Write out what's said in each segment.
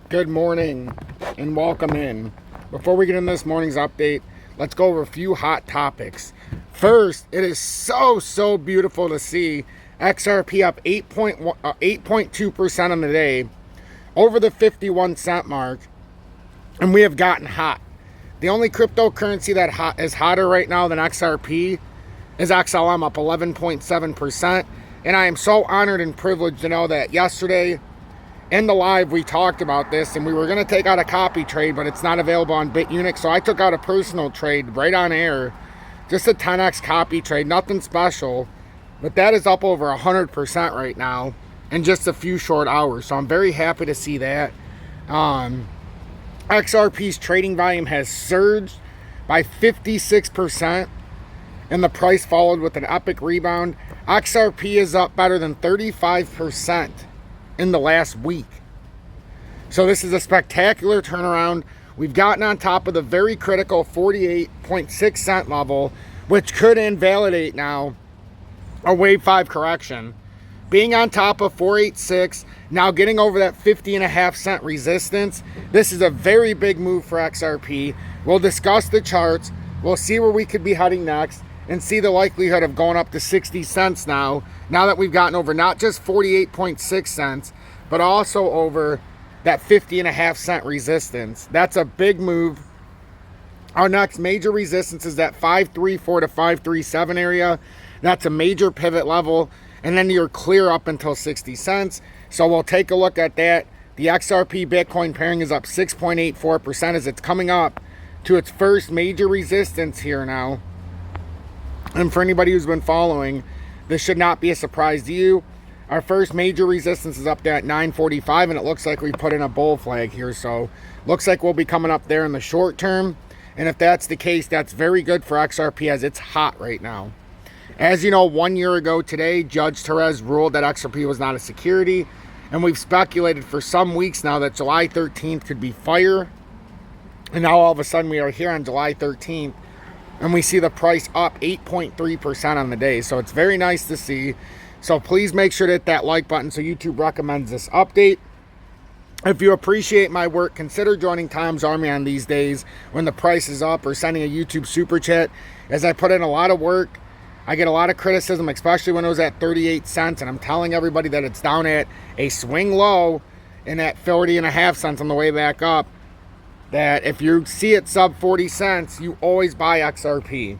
Good morning and welcome in. Before we get into this morning's update, let's go over a few hot topics. First, it is so beautiful to see XRP up 8.2% on the day, over the 51 cent mark, and we have gotten hot. The only cryptocurrency that is hotter right now than XRP is XLM, up 11.7%, and I am so honored and privileged to know that yesterday in the live we talked about this, and we were going to take out a copy trade, but it's not available on BITUNIX, so I took out a personal trade right on air, just a 10x copy trade, nothing special, but that is up over 100% right now in just a few short hours, so I'm very happy to see that. XRP's trading volume has surged by 56%, and the price followed with an epic rebound. XRP is up better than 35% in the last week. So this is a spectacular turnaround. We've gotten on top of the very critical 48.6 cent level, which could invalidate now a wave 5 correction. Being on top of 486, now getting over that 50.5 cent resistance, this is a very big move for XRP. We'll discuss the charts, we'll see where we could be heading next, and see the likelihood of going up to 60 cents now that we've gotten over not just 48.6 cents, but also over that 50.5 cent resistance. That's a big move. Our next major resistance is that 534 to 537 area. That's a major pivot level, and then you're clear up until 60 cents. So we'll take a look at that. The XRP Bitcoin pairing is up 6.84% as it's coming up to its first major resistance here now. And for anybody who's been following, this should not be a surprise to you. Our first major resistance is up there at 945, and it looks like we put in a bull flag here. So looks like we'll be coming up there in the short term. And if that's the case, that's very good for XRP as it's hot right now. As you know, 1 year ago today, Judge Torres ruled that XRP was not a security. And we've speculated for some weeks now that July 13th could be fire. And now all of a sudden we are here on July 13th. And we see the price up 8.3% on the day. So it's very nice to see. So please make sure to hit that like button so YouTube recommends this update. If you appreciate my work, consider joining Tom's Army on these days when the price is up, or sending a YouTube super chat, as I put in a lot of work. I get a lot of criticism, especially when it was at 38 cents. And I'm telling everybody that it's down at a swing low and at 40.5 cents on the way back up. That if you see it sub 40 cents, you always buy XRP.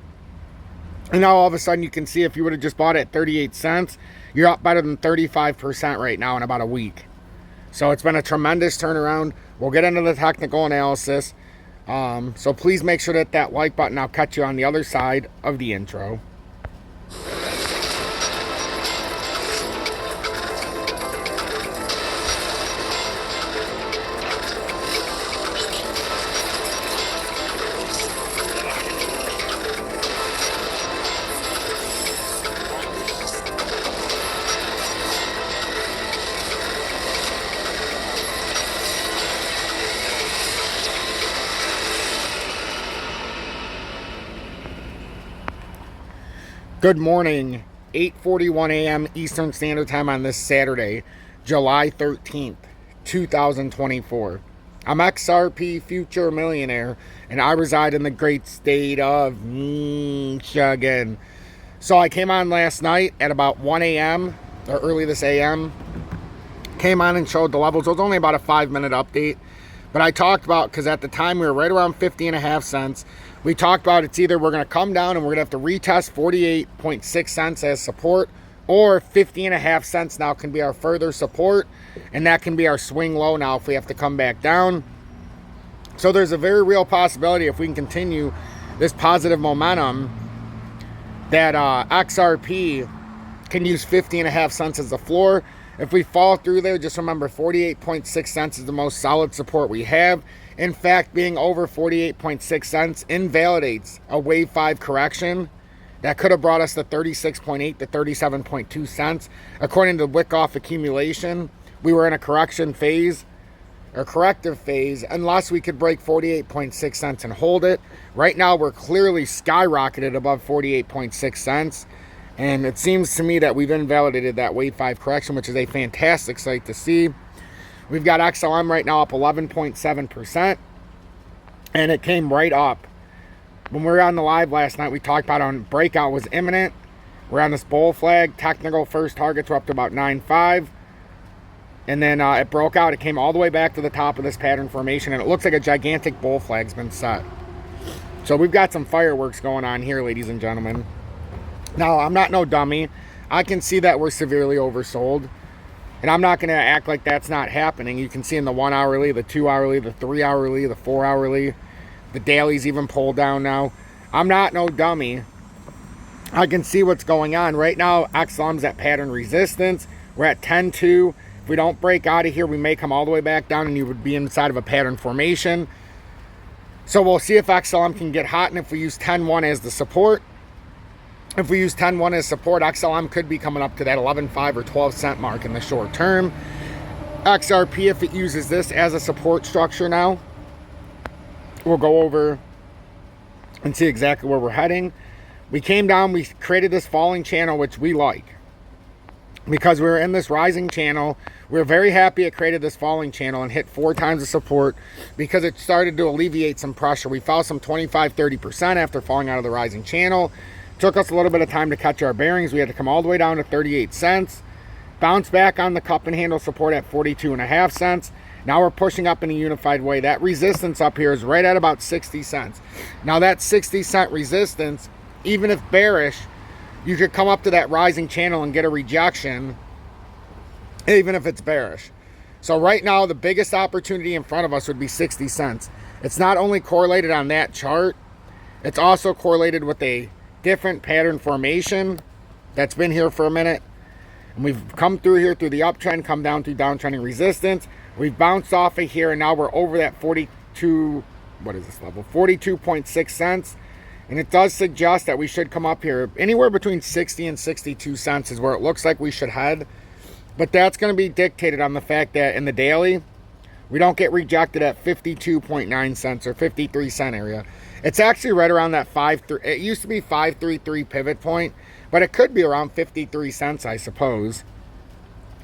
And now all of a sudden you can see if you would have just bought it at 38 cents, you're up better than 35% right now in about a week. So it's been a tremendous turnaround. We'll get into the technical analysis. So please make sure to hit that like button. I'll catch you on the other side of the intro. Good morning, 8:41 a.m. Eastern Standard Time on this Saturday, July 13th, 2024. I'm XRP Future Millionaire, and I reside in the great state of Michigan. So I came on last night at about 1 a.m., or early this a.m., came on and showed the levels. It was only about a 5-minute update, but I talked about, because at the time we were right around 50.5 cents, we talked about it's either we're going to come down and we're going to have to retest 48.6 cents as support, or 50.5 cents now can be our further support, and that can be our swing low now if we have to come back down. So there's a very real possibility, if we can continue this positive momentum, that XRP can use 50.5 cents as the floor. If we fall through there, just remember 48.6 cents is the most solid support we have. In fact, being over 48.6 cents invalidates a wave 5 correction that could have brought us to 36.8 to 37.2 cents. According to Wyckoff accumulation, we were in a correction phase, or corrective phase, unless we could break 48.6 cents and hold it. Right now, we're clearly skyrocketed above 48.6 cents. And it seems to me that we've invalidated that wave 5 correction, which is a fantastic sight to see. We've got XLM right now up 11.7%. And it came right up. When we were on the live last night, we talked about on breakout was imminent. We're on this bull flag. Technical first targets were up to about 9.5. And then it broke out. It came all the way back to the top of this pattern formation. And it looks like a gigantic bull flag's been set. So we've got some fireworks going on here, ladies and gentlemen. Now, I'm not no dummy. I can see that we're severely oversold. And I'm not going to act like that's not happening. You can see in the 1 hourly, the 2 hourly, the 3 hourly, the 4 hourly. The daily's even pulled down now. I'm not no dummy. I can see what's going on. Right now, XLM's at pattern resistance. We're at 10.2. If we don't break out of here, we may come all the way back down and you would be inside of a pattern formation. So we'll see if XLM can get hot and if we use 10.1 as the support. If we use 10.1 as support, XLM could be coming up to that 11.5 or 12 cent mark in the short term. XRP, if it uses this as a support structure now, we'll go over and see exactly where we're heading. We came down, we created this falling channel, which we like. Because we were in this rising channel, we were very happy it created this falling channel and hit 4 times the support because it started to alleviate some pressure. We fell some 25-30% after falling out of the rising channel. Took us a little bit of time to catch our bearings. We had to come all the way down to 38 cents. Bounce back on the cup and handle support at 42.5 cents. Now we're pushing up in a unified way. That resistance up here is right at about 60 cents. Now that 60 cent resistance, even if bearish, you could come up to that rising channel and get a rejection, even if it's bearish. So right now, the biggest opportunity in front of us would be 60 cents. It's not only correlated on that chart, it's also correlated with a different pattern formation that's been here for a minute. And we've come through here through the uptrend, come down through downtrending resistance. We've bounced off of here and now we're over that 42, what is this level? 42.6 cents. And it does suggest that we should come up here anywhere between 60 and 62 cents is where it looks like we should head. But that's going to be dictated on the fact that in the daily, we don't get rejected at 52.9 cents or 53 cent area. It's actually right around that 5.3. It used to be 5.33 pivot point, but it could be around 53 cents, I suppose.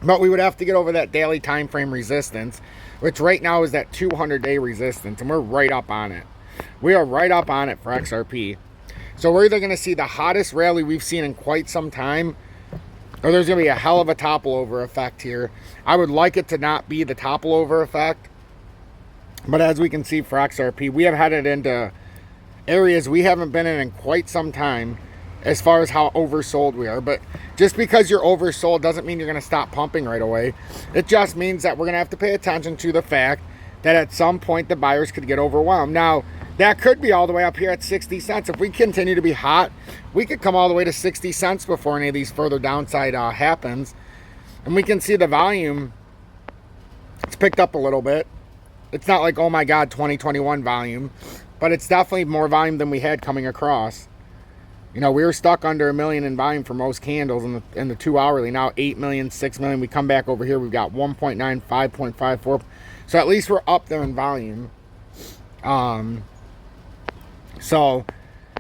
But we would have to get over that daily time frame resistance, which right now is that 200-day resistance, and we're right up on it. We are right up on it for XRP. So we're either going to see the hottest rally we've seen in quite some time, or there's going to be a hell of a topple over effect here. I would like it to not be the topple over effect, but as we can see for XRP, we have headed into areas we haven't been in quite some time as far as how oversold we are. But just because you're oversold doesn't mean you're going to stop pumping right away. It just means that we're going to have to pay attention to the fact that at some point the buyers could get overwhelmed. Now, that could be all the way up here at 60 cents. If we continue to be hot, we could come all the way to 60 cents before any of these further downside happens. And we can see the volume, it's picked up a little bit. It's not like, oh my God, 2021 volume, but it's definitely more volume than we had coming across. You know, we were stuck under 1 million in volume for most candles in the 2 hourly. Now 8 million, 6 million. We come back over here, we've got 1.9, 5.54. So at least we're up there in volume. So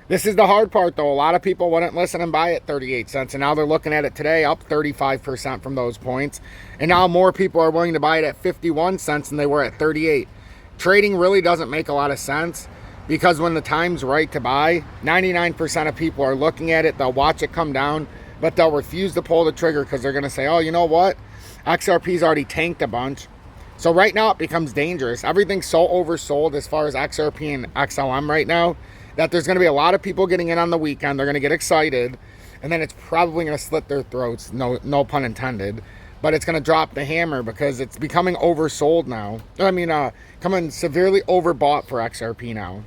this is the hard part, though. A lot of people wouldn't listen and buy at 38 cents, and now they're looking at it today up 35% from those points. And now more people are willing to buy it at 51 cents than they were at 38. Trading really doesn't make a lot of sense, because when the time's right to buy, 99% of people are looking at it, they'll watch it come down, but they'll refuse to pull the trigger because they're going to say, oh, you know what? XRP's already tanked a bunch. So right now it becomes dangerous. Everything's so oversold as far as XRP and XLM right now that there's going to be a lot of people getting in on the weekend. They're going to get excited, and then it's probably going to slit their throats, no pun intended. But it's going to drop the hammer because it's becoming oversold now. I mean, coming severely overbought for XRP now.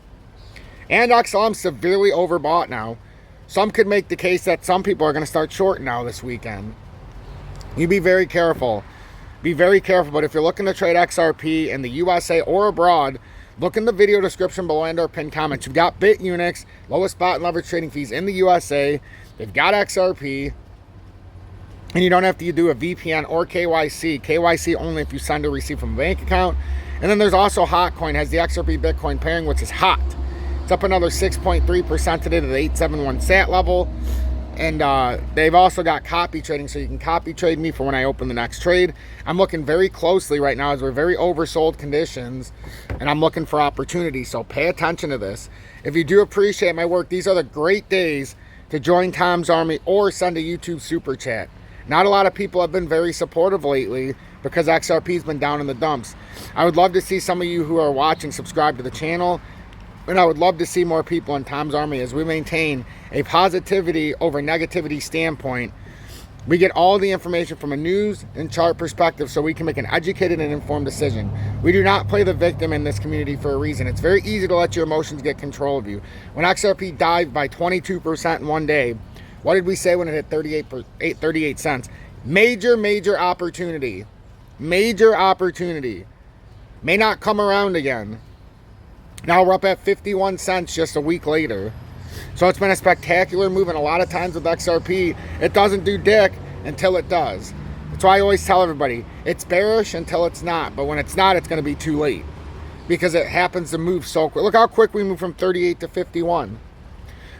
And XLM severely overbought now. Some could make the case that some people are going to start shorting now this weekend. You be very careful. Be very careful. But if you're looking to trade XRP in the USA or abroad, look in the video description below and our pinned comments. You've got BITUNIX, lowest spot and leverage trading fees in the USA. They've got XRP. And you don't have to do a VPN or KYC. KYC only if you send or receive from a bank account. And then there's also HOTCOIN, has the XRP Bitcoin pairing, which is hot. It's up another 6.3% today to the 871 sat level. And they've also got copy trading, so you can copy trade me for when I open the next trade. I'm looking very closely right now as we're very oversold conditions, and I'm looking for opportunities. So pay attention to this. If you do appreciate my work, these are the great days to join Tom's Army or send a YouTube super chat. Not a lot of people have been very supportive lately because XRP's been down in the dumps. I would love to see some of you who are watching subscribe to the channel. And I would love to see more people in Tom's Army as we maintain a positivity over negativity standpoint. We get all the information from a news and chart perspective so we can make an educated and informed decision. We do not play the victim in this community for a reason. It's very easy to let your emotions get control of you. When XRP dived by 22% in one day, what did we say when it hit 38 cents? Major opportunity. Major opportunity. May not come around again. Now we're up at 51 cents just a week later. So it's been a spectacular move, and a lot of times with XRP, it doesn't do dick until it does. That's why I always tell everybody, it's bearish until it's not. But when it's not, it's going to be too late because it happens to move so quick. Look how quick we moved from 38 to 51.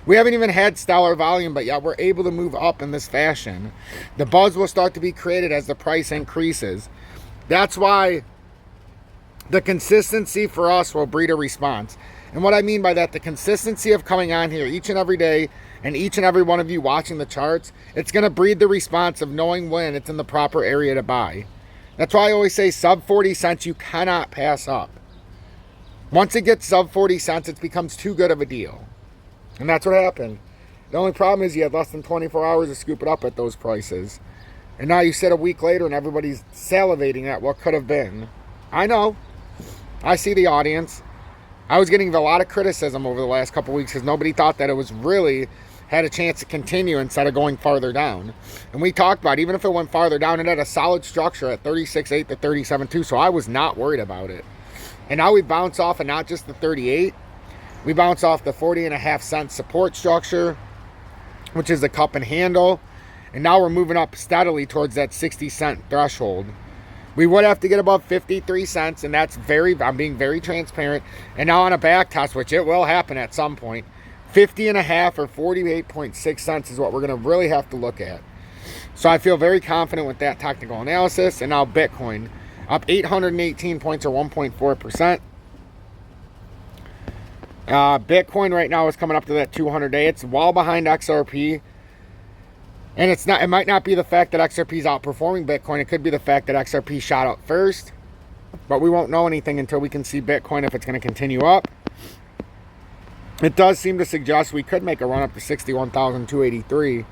We haven't even had stellar volume, but yet we're able to move up in this fashion. The buzz will start to be created as the price increases. That's why the consistency for us will breed a response. And what I mean by that, the consistency of coming on here each and every day and each and every one of you watching the charts, it's going to breed the response of knowing when it's in the proper area to buy. That's why I always say sub 40 cents you cannot pass up. Once it gets sub 40 cents, it becomes too good of a deal. And that's what happened. The only problem is you had less than 24 hours to scoop it up at those prices. And now you sit a week later and everybody's salivating at what could have been. I know. I see the audience. I was getting a lot of criticism over the last couple weeks because nobody thought that it was really had a chance to continue instead of going farther down. And we talked about, even if it went farther down, it had a solid structure at 36.8 to 37.2, so I was not worried about it. And now we bounce off, and not just the 38, we bounce off the 40.5 cent support structure, which is the cup and handle, and now we're moving up steadily towards that 60 cent threshold. We would have to get above 53 cents, and that's I'm being very transparent. And now on a back test, which it will happen at some point, 50.5 or 48.6 cents is what we're going to really have to look at. So I feel very confident with that technical analysis. And now Bitcoin up 818 points or 1.4%. Bitcoin right now is coming up to that 200-day. It's well behind XRP. And it might not be the fact that XRP is outperforming Bitcoin. It could be the fact that XRP shot up first. But we won't know anything until we can see Bitcoin if it's going to continue up. It does seem to suggest we could make a run up to 61,283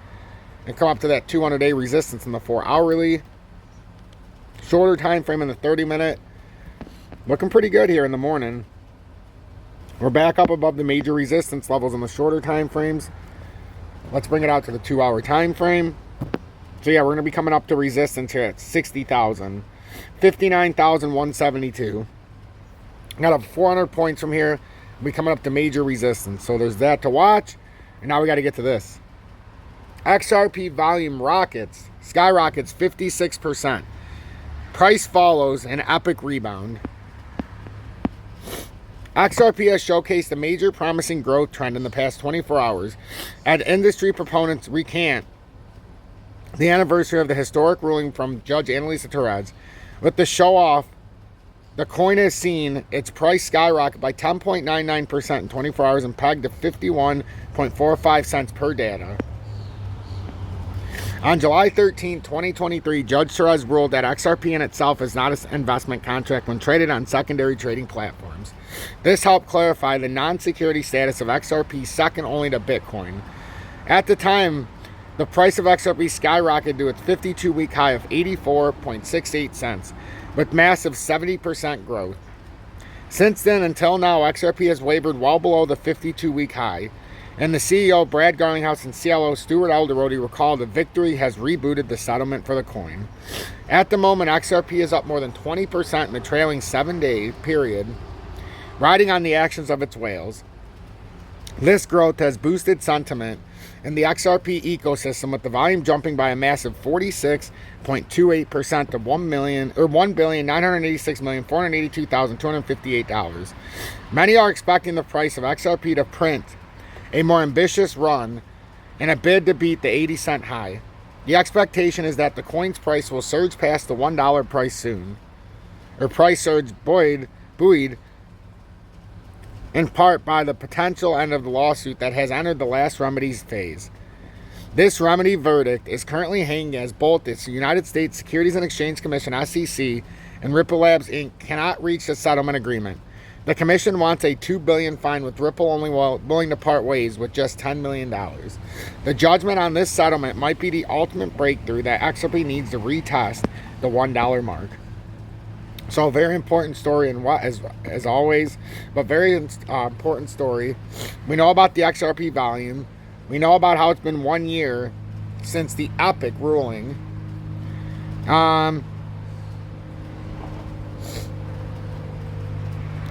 and come up to that 200-day resistance in the 4-hourly. Shorter time frame in the 30-minute. Looking pretty good here in the morning. We're back up above the major resistance levels in the shorter time frames. Let's bring it out to the 2-hour time frame. So yeah, we're going to be coming up to resistance here at 60,000. 59,172. Got up 400 points from here. We'll be coming up to major resistance. So there's that to watch. And now we got to get to this. XRP volume rockets. Skyrockets 56%. Price follows an epic rebound. XRP has showcased a major promising growth trend in the past 24 hours as industry proponents recant the anniversary of the historic ruling from Judge Annalisa Torres. With the show-off, the coin has seen its price skyrocket by 10.99% in 24 hours and pegged to 51.45 cents per data. On July 13, 2023, Judge Torres ruled that XRP in itself is not an investment contract when traded on secondary trading platforms. This helped clarify the non-security status of XRP, second only to Bitcoin. At the time, the price of XRP skyrocketed to its 52-week high of 84.68 cents, with massive 70% growth. Since then, until now, XRP has wavered well below the 52-week high. And the CEO, Brad Garlinghouse, and CLO, Stuart Alderodi, recall the victory has rebooted the settlement for the coin. At the moment, XRP is up more than 20% in the trailing 7-day period, riding on the actions of its whales. This growth has boosted sentiment in the XRP ecosystem, with the volume jumping by a massive 46.28% to $1,986,482,258. Many are expecting the price of XRP to print a more ambitious run in a bid to beat the 80-cent high. The expectation is that the coin's price will surge past the $1 price soon. Or price surge buoyed in part by the potential end of the lawsuit that has entered the last remedies phase. This remedy verdict is currently hanging as both the United States Securities and Exchange Commission, SEC, and Ripple Labs, Inc. cannot reach a settlement agreement. The commission wants a $2 billion fine, with Ripple only willing to part ways with just $10 million. The judgment on this settlement might be the ultimate breakthrough that XRP needs to retest the $1 mark. So, a very important story, and what, as always, but very important story. We know about the XRP volume. We know about how it's been 1 year since the epic ruling.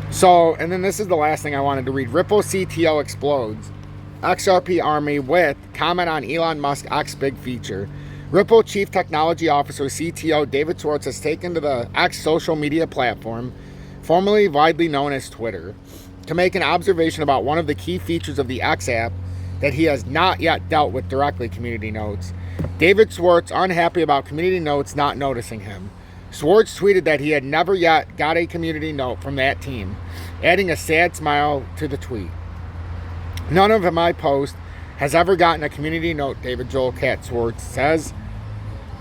So, and then this is the last thing I wanted to read. Ripple CTO explodes. XRP army with comment on Elon Musk X big feature. Ripple Chief Technology Officer CTO David Schwartz has taken to the X social media platform, formerly widely known as Twitter, to make an observation about one of the key features of the X app that he has not yet dealt with directly: community notes. David Schwartz unhappy about community notes not noticing him. Schwartz tweeted that he had never yet got a community note from that team, adding a sad smile to the tweet. None of my post has ever gotten a community note, David Joel Cat Schwartz says.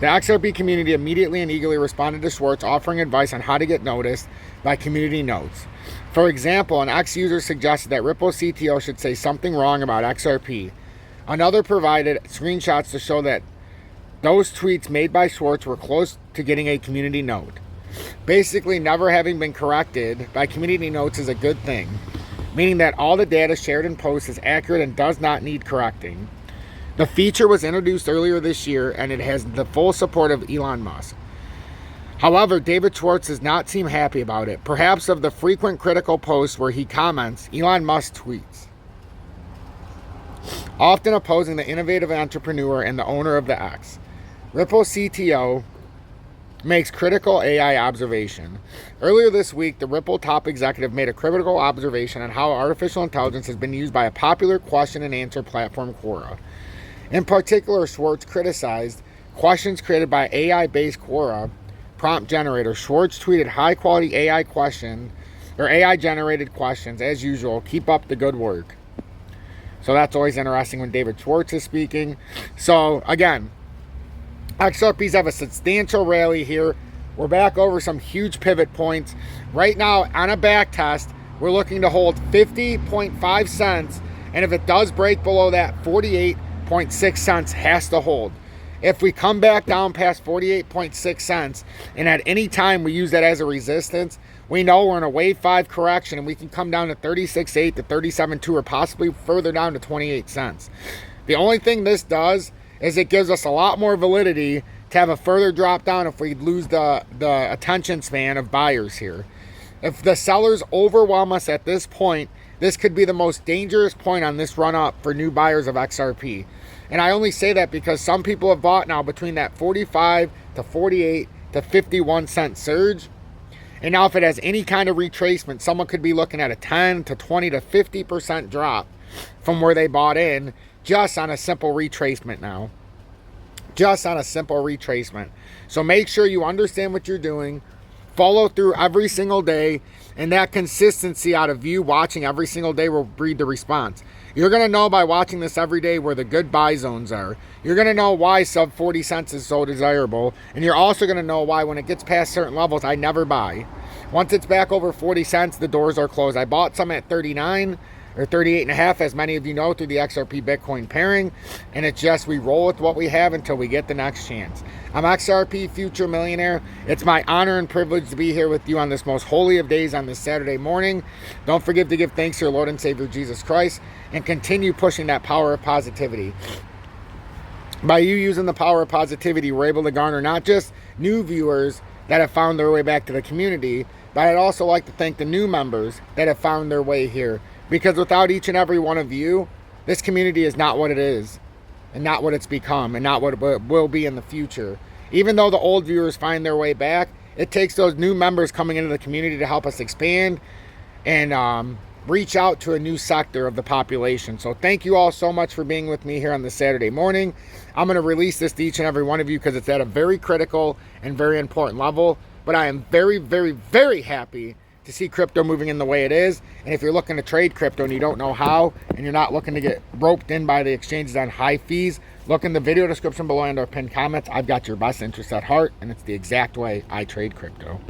The XRP community immediately and eagerly responded to Schwartz, offering advice on how to get noticed by community notes. For example, an X user suggested that Ripple CTO should say something wrong about XRP. Another provided screenshots to show that those tweets made by Schwartz were close to getting a community note. Basically, never having been corrected by community notes is a good thing, meaning that all the data shared in posts is accurate and does not need correcting. The feature was introduced earlier this year, and it has the full support of Elon Musk. However, David Schwartz does not seem happy about it, perhaps of the frequent critical posts where he comments Elon Musk tweets, often opposing the innovative entrepreneur and the owner of the X. Ripple CTO makes critical AI observation. Earlier this week, the Ripple top executive made a critical observation on how artificial intelligence has been used by a popular question and answer platform, Quora. In particular, Schwartz criticized questions created by AI-based Quora prompt generator. Schwartz tweeted, high-quality AI question, or AI-generated questions, as usual. Keep up the good work. So that's always interesting when David Schwartz is speaking. So, again, XRPs have a substantial rally here. We're back over some huge pivot points. Right now, on a back test, we're looking to hold 50.5 cents. And if it does break below that, 48.6 cents has to hold. If we come back down past 48.6 cents, and at any time we use that as a resistance, we know we're in a wave 5 correction, and we can come down to 36.8 to 37.2, or possibly further down to 28 cents. The only thing this does is it gives us a lot more validity to have a further drop down if we lose the attention span of buyers here. If the sellers overwhelm us at this point, this could be the most dangerous point on this run up for new buyers of XRP. And I only say that because some people have bought now between that 45 to 48 to 51 cent surge. And now if it has any kind of retracement, someone could be looking at a 10 to 20 to 50% drop from where they bought in, just on a simple retracement now. Just on a simple retracement. So make sure you understand what you're doing. Follow through every single day. And that consistency out of you watching every single day will breed the response. You're going to know by watching this every day where the good buy zones are. You're going to know why sub 40 cents is so desirable. And you're also going to know why when it gets past certain levels, I never buy. Once it's back over 40 cents, the doors are closed. I bought some at 39 or 38.5, as many of you know, through the XRP Bitcoin pairing. And it's just, we roll with what we have until we get the next chance. I'm XRP Future Millionaire. It's my honor and privilege to be here with you on this most holy of days on this Saturday morning. Don't forget to give thanks to your Lord and Savior Jesus Christ, and continue pushing that power of positivity. By you using the power of positivity, we're able to garner not just new viewers that have found their way back to the community, but I'd also like to thank the new members that have found their way here. Because without each and every one of you, this community is not what it is, and not what it's become, and not what it will be in the future. Even though the old viewers find their way back, it takes those new members coming into the community to help us expand and reach out to a new sector of the population. So thank you all so much for being with me here on this Saturday morning. I'm going to release this to each and every one of you because it's at a very critical and very important level. But I am very, very, very happy to see crypto moving in the way it is. And if you're looking to trade crypto and you don't know how, and you're not looking to get roped in by the exchanges on high fees, look in the video description below and our pinned comments. I've got your best interest at heart, and it's the exact way I trade crypto.